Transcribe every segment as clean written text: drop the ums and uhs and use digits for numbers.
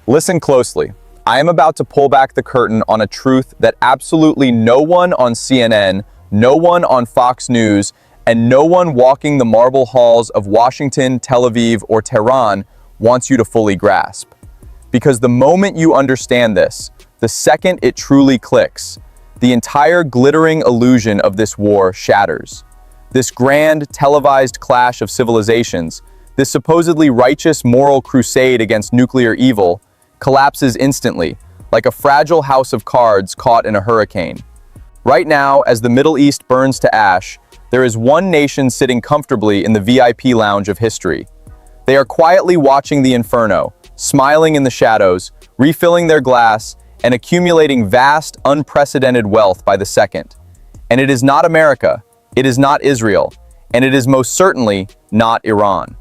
Listen closely. I am about to pull back the curtain on a truth that absolutely no one on CNN, no one on Fox News, and no one walking the marble halls of Washington, Tel Aviv, or Tehran wants you to fully grasp. Because the moment you understand this, the second it truly clicks, the entire glittering illusion of this war shatters. This grand, televised clash of civilizations, this supposedly righteous moral crusade against nuclear evil, collapses instantly, like a fragile house of cards caught in a hurricane. Right now, as the Middle East burns to ash, there is one nation sitting comfortably in the VIP lounge of history. They are quietly watching the inferno, smiling in the shadows, refilling their glass, and accumulating vast, unprecedented wealth by the second. And it is not America, it is not Israel, and it is most certainly not Iran.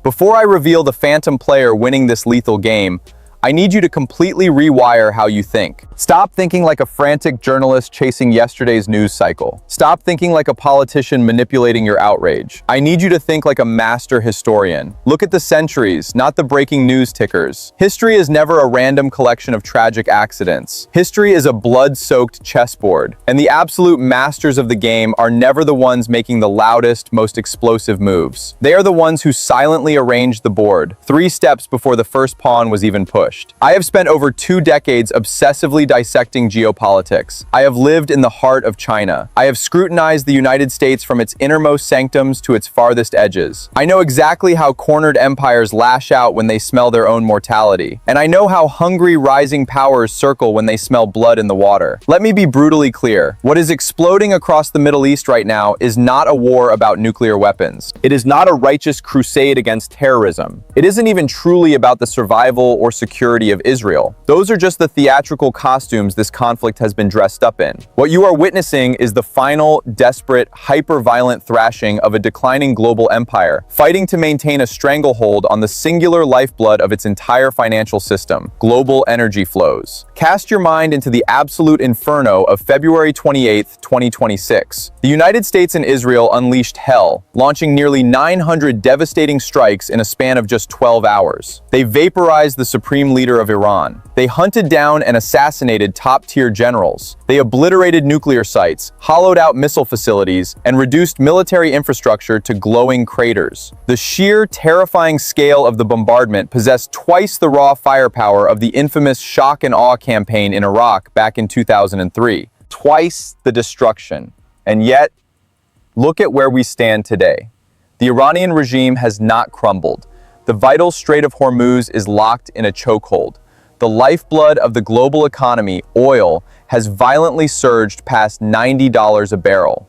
Before I reveal the phantom player winning this lethal game, I need you to completely rewire how you think. Stop thinking like a frantic journalist chasing yesterday's news cycle. Stop thinking like a politician manipulating your outrage. I need you to think like a master historian. Look at the centuries, not the breaking news tickers. History is never a random collection of tragic accidents. History is a blood-soaked chessboard, and the absolute masters of the game are never the ones making the loudest, most explosive moves. They are the ones who silently arranged the board, 3 steps before the first pawn was even pushed. I have spent over 2 decades obsessively dissecting geopolitics. I have lived in the heart of China. I have scrutinized the United States from its innermost sanctums to its farthest edges. I know exactly how cornered empires lash out when they smell their own mortality. And I know how hungry rising powers circle when they smell blood in the water. Let me be brutally clear. What is exploding across the Middle East right now is not a war about nuclear weapons. It is not a righteous crusade against terrorism. It isn't even truly about the survival or security of Israel. Those are just the theatrical costumes this conflict has been dressed up in. What you are witnessing is the final, desperate, hyper-violent thrashing of a declining global empire, fighting to maintain a stranglehold on the singular lifeblood of its entire financial system, global energy flows. Cast your mind into the absolute inferno of February 28, 2026. The United States and Israel unleashed hell, launching nearly 900 devastating strikes in a span of just 12 hours. They vaporized the supreme leader of Iran. They hunted down and assassinated top-tier generals. They obliterated nuclear sites, hollowed out missile facilities, and reduced military infrastructure to glowing craters. The sheer, terrifying scale of the bombardment possessed twice the raw firepower of the infamous shock and awe campaign in Iraq back in 2003. Twice the destruction. And yet, look at where we stand today. The Iranian regime has not crumbled. The vital Strait of Hormuz is locked in a chokehold. The lifeblood of the global economy, oil, has violently surged past $90 a barrel.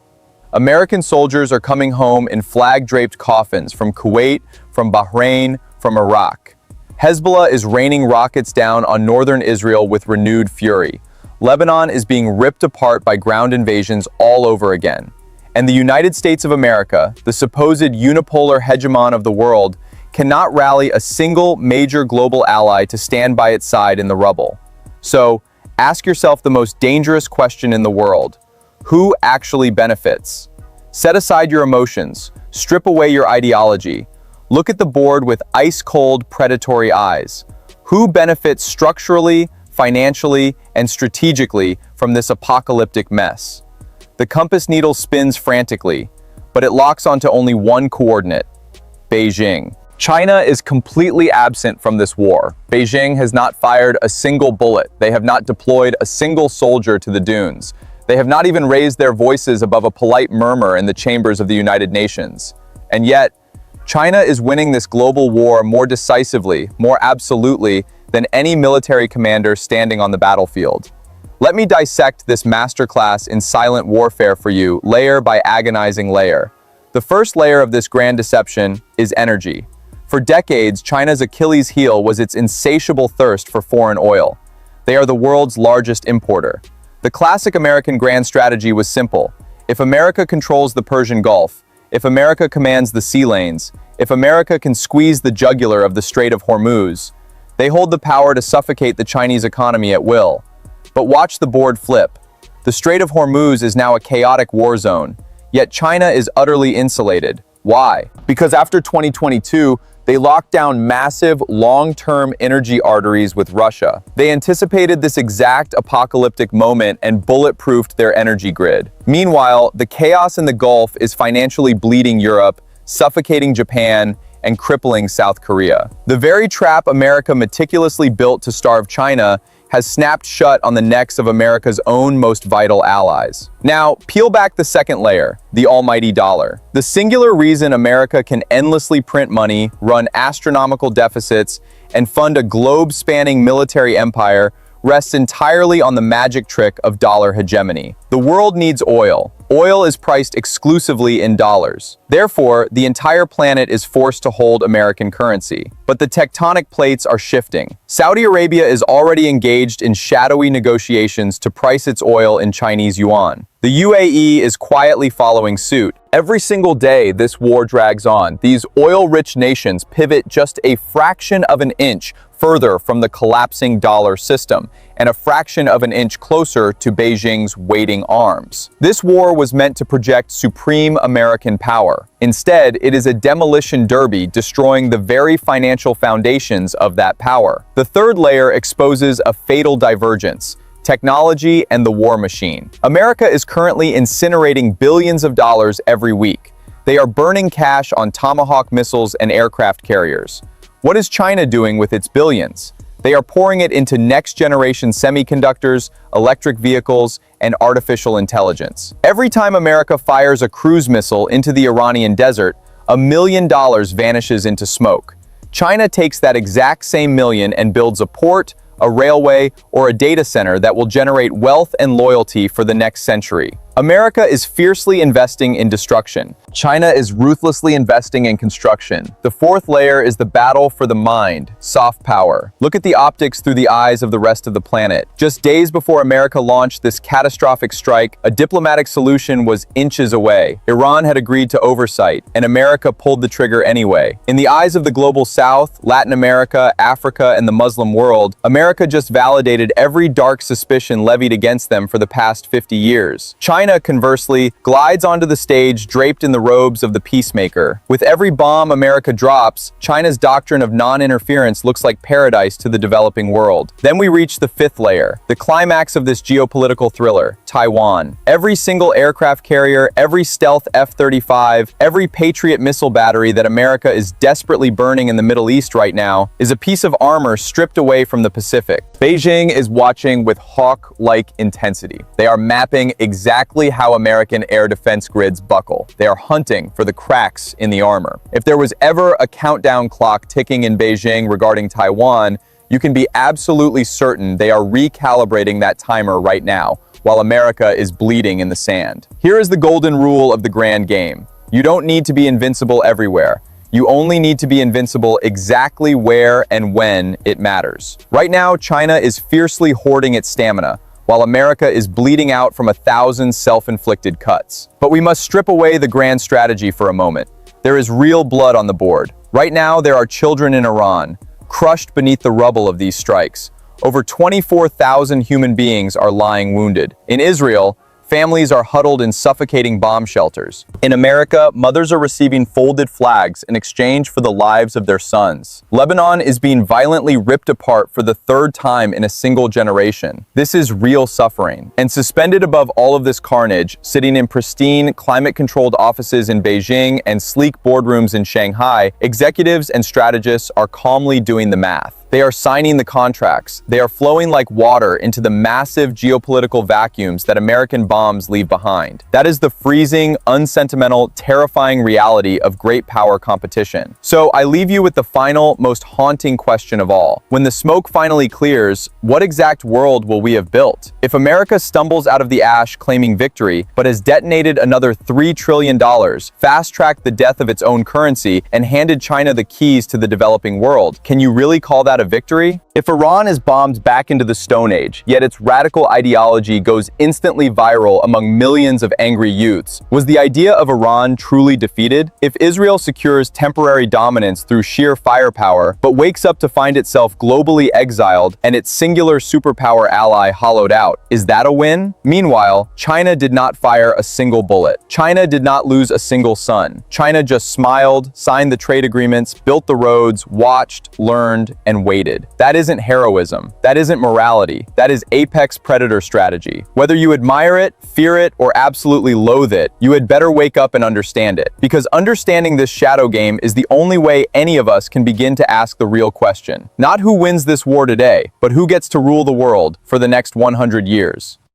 American soldiers are coming home in flag-draped coffins from Kuwait, from Bahrain, from Iraq. Hezbollah is raining rockets down on northern Israel with renewed fury. Lebanon is being ripped apart by ground invasions all over again. And the United States of America, the supposed unipolar hegemon of the world, cannot rally a single major global ally to stand by its side in the rubble. So, ask yourself the most dangerous question in the world. Who actually benefits? Set aside your emotions, strip away your ideology. Look at the board with ice-cold, predatory eyes. Who benefits structurally, financially, and strategically from this apocalyptic mess? The compass needle spins frantically, but it locks onto only one coordinate: Beijing. China is completely absent from this war. Beijing has not fired a single bullet. They have not deployed a single soldier to the dunes. They have not even raised their voices above a polite murmur in the chambers of the United Nations. And yet, China is winning this global war more decisively, more absolutely, than any military commander standing on the battlefield. Let me dissect this masterclass in silent warfare for you, layer by agonizing layer. The first layer of this grand deception is energy. For decades, China's Achilles heel was its insatiable thirst for foreign oil. They are the world's largest importer. The classic American grand strategy was simple. If America controls the Persian Gulf, if America commands the sea lanes, if America can squeeze the jugular of the Strait of Hormuz, they hold the power to suffocate the Chinese economy at will. But watch the board flip. The Strait of Hormuz is now a chaotic war zone, yet China is utterly insulated. Why? Because after 2022, They locked down massive, long-term energy arteries with Russia. They anticipated this exact apocalyptic moment and bulletproofed their energy grid. Meanwhile, the chaos in the Gulf is financially bleeding Europe, suffocating Japan, and crippling South Korea. The very trap America meticulously built to starve China has snapped shut on the necks of America's own most vital allies. Now, peel back the second layer, the almighty dollar. The singular reason America can endlessly print money, run astronomical deficits, and fund a globe-spanning military empire rests entirely on the magic trick of dollar hegemony. The world needs oil. Oil is priced exclusively in dollars. Therefore, the entire planet is forced to hold American currency. But the tectonic plates are shifting. Saudi Arabia is already engaged in shadowy negotiations to price its oil in Chinese yuan. The UAE is quietly following suit. Every single day this war drags on. These oil-rich nations pivot just a fraction of an inch further from the collapsing dollar system, and a fraction of an inch closer to Beijing's waiting arms. This war was meant to project supreme American power. Instead, it is a demolition derby destroying the very financial foundations of that power. The third layer exposes a fatal divergence: technology and the war machine. America is currently incinerating billions of dollars every week. They are burning cash on Tomahawk missiles and aircraft carriers. What is China doing with its billions? They are pouring it into next-generation semiconductors, electric vehicles, and artificial intelligence. Every time America fires a cruise missile into the Iranian desert, $1 million vanishes into smoke. China takes that exact same million and builds a port, a railway, or a data center that will generate wealth and loyalty for the next century. America is fiercely investing in destruction. China is ruthlessly investing in construction. The fourth layer is the battle for the mind, soft power. Look at the optics through the eyes of the rest of the planet. Just days before America launched this catastrophic strike, a diplomatic solution was inches away. Iran had agreed to oversight, and America pulled the trigger anyway. In the eyes of the global South, Latin America, Africa, and the Muslim world, America just validated every dark suspicion levied against them for the past 50 years. China, conversely, glides onto the stage draped in the robes of the peacemaker. With every bomb America drops, China's doctrine of non-interference looks like paradise to the developing world. Then we reach the fifth layer, the climax of this geopolitical thriller: Taiwan. Every single aircraft carrier, every stealth F-35, every Patriot missile battery that America is desperately burning in the Middle East right now is a piece of armor stripped away from the Pacific. Beijing is watching with hawk-like intensity. They are mapping exactly how American air defense grids buckle. They are hunting for the cracks in the armor. If there was ever a countdown clock ticking in Beijing regarding Taiwan, you can be absolutely certain they are recalibrating that timer right now, while America is bleeding in the sand. Here is the golden rule of the grand game. You don't need to be invincible everywhere. You only need to be invincible exactly where and when it matters. Right now, China is fiercely hoarding its stamina, while America is bleeding out from 1,000 self-inflicted cuts. But we must strip away the grand strategy for a moment. There is real blood on the board. Right now, there are children in Iran, crushed beneath the rubble of these strikes. Over 24,000 human beings are lying wounded. In Israel, families are huddled in suffocating bomb shelters. In America, mothers are receiving folded flags in exchange for the lives of their sons. Lebanon is being violently ripped apart for the third time in a single generation. This is real suffering. And suspended above all of this carnage, sitting in pristine, climate-controlled offices in Beijing and sleek boardrooms in Shanghai, executives and strategists are calmly doing the math. They are signing the contracts. They are flowing like water into the massive geopolitical vacuums that American bombs leave behind. That is the freezing, unsentimental, terrifying reality of great power competition. So I leave you with the final, most haunting question of all. When the smoke finally clears, what exact world will we have built? If America stumbles out of the ash claiming victory, but has detonated another $3 trillion, fast-tracked the death of its own currency, and handed China the keys to the developing world, can you really call that that a victory? If Iran is bombed back into the Stone Age, yet its radical ideology goes instantly viral among millions of angry youths, was the idea of Iran truly defeated? If Israel secures temporary dominance through sheer firepower, but wakes up to find itself globally exiled and its singular superpower ally hollowed out, is that a win? Meanwhile, China did not fire a single bullet. China did not lose a single son. China just smiled, signed the trade agreements, built the roads, watched, learned, and waited. That isn't heroism. That isn't morality. That is apex predator strategy. Whether you admire it, fear it, or absolutely loathe it, you had better wake up and understand it. Because understanding this shadow game is the only way any of us can begin to ask the real question. Not who wins this war today, but who gets to rule the world for the next 100 years.